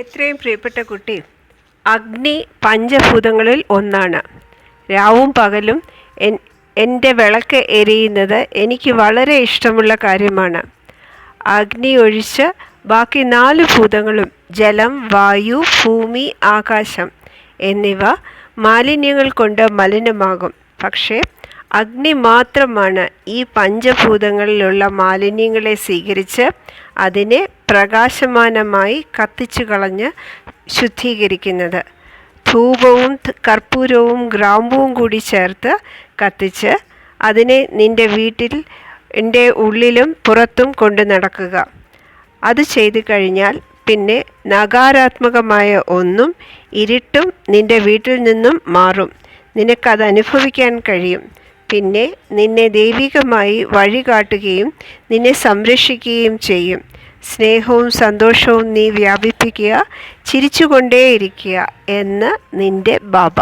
എത്രയും പ്രിയപ്പെട്ട കുട്ടി, അഗ്നി പഞ്ചഭൂതങ്ങളിൽ ഒന്നാണ്. രാവും പകലും എൻ്റെ വിളക്ക് എരിയുന്നത് എനിക്ക് വളരെ ഇഷ്ടമുള്ള കാര്യമാണ്. അഗ്നി ഒഴിച്ച് ബാക്കി 4 ഭൂതങ്ങളും ജലം, വായു, ഭൂമി, ആകാശം എന്നിവ മാലിന്യങ്ങൾ കൊണ്ട് മലിനമാകും. പക്ഷേ അഗ്നി മാത്രമാണ് ഈ പഞ്ചഭൂതങ്ങളിലുള്ള മാലിന്യങ്ങളെ സ്വീകരിച്ച് അതിനെ പ്രകാശമാനമായി കത്തിച്ചു കളഞ്ഞ് ശുദ്ധീകരിക്കുന്നത്. ധൂപവും കർപ്പൂരവും ഗ്രാമ്പുവും കൂടി ചേർത്ത് കത്തിച്ച് അതിനെ നിൻ്റെ വീട്ടിൽ ഉള്ളിലും പുറത്തും കൊണ്ട് നടക്കുക. അത് ചെയ്തു കഴിഞ്ഞാൽ പിന്നെ നകാരാത്മകമായ ഒന്നും ഇരുട്ടും നിൻ്റെ വീട്ടിൽ നിന്നും മാറും. നിനക്കത് അനുഭവിക്കാൻ കഴിയും. പിന്നെ നിന്നെ ദൈവികമായി വഴികാട്ടുകയും നിന്നെ സംരക്ഷിക്കുകയും ചെയ്യും. സ്നേഹവും സന്തോഷവും നീ വ്യാപിപ്പിക്കുക, ചിരിച്ചുകൊണ്ടേയിരിക്കുക എന്ന് നിൻ്റെ ബാബ.